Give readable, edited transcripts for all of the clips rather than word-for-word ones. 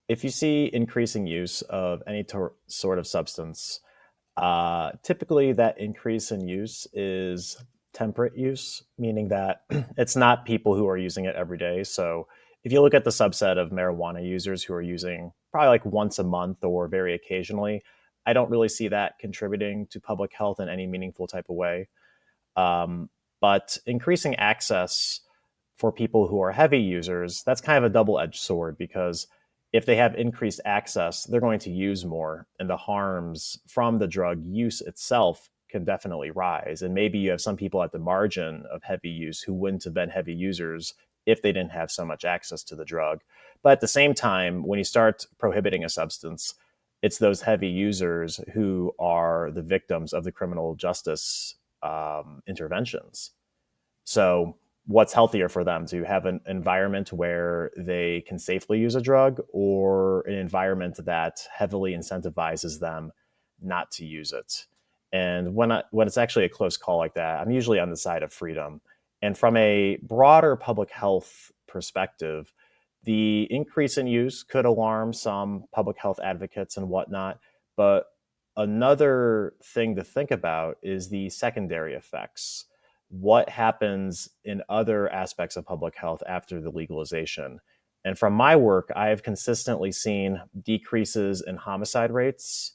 If you see increasing use of any sort of substance, typically that increase in use is temperate use, meaning that it's not people who are using it every day. So if you look at the subset of marijuana users who are using probably like once a month or very occasionally, I don't really see that contributing to public health in any meaningful type of way. Um, but increasing access for people who are heavy users, that's kind of a double edged sword because if they have increased access, they're going to use more, and the harms from the drug use itself can definitely rise. And maybe you have some people at the margin of heavy use who wouldn't have been heavy users if they didn't have so much access to the drug. But at the same time, when you start prohibiting a substance, it's those heavy users who are the victims of the criminal justice interventions. So, what's healthier for them to have an environment where they can safely use a drug or an environment that heavily incentivizes them not to use it? And when it's actually a close call like that, I'm usually on the side of freedom. And from a broader public health perspective, the increase in use could alarm some public health advocates and whatnot. But another thing to think about is the secondary effects. What happens in other aspects of public health after the legalization? And from my work, I have consistently seen decreases in homicide rates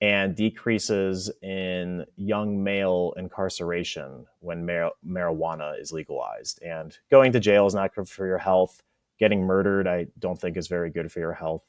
and decreases in young male incarceration when marijuana is legalized. And going to jail is not good for your health. Getting murdered, I don't think is very good for your health.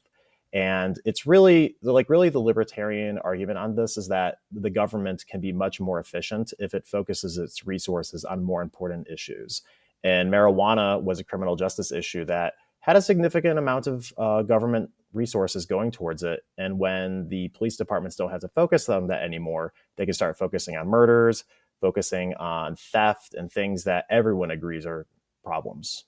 And it's really the libertarian argument on this is that the government can be much more efficient if it focuses its resources on more important issues. And marijuana was a criminal justice issue that had a significant amount of government resources going towards it. And when the police departments don't have to focus on that anymore, they can start focusing on murders, focusing on theft, and things that everyone agrees are problems.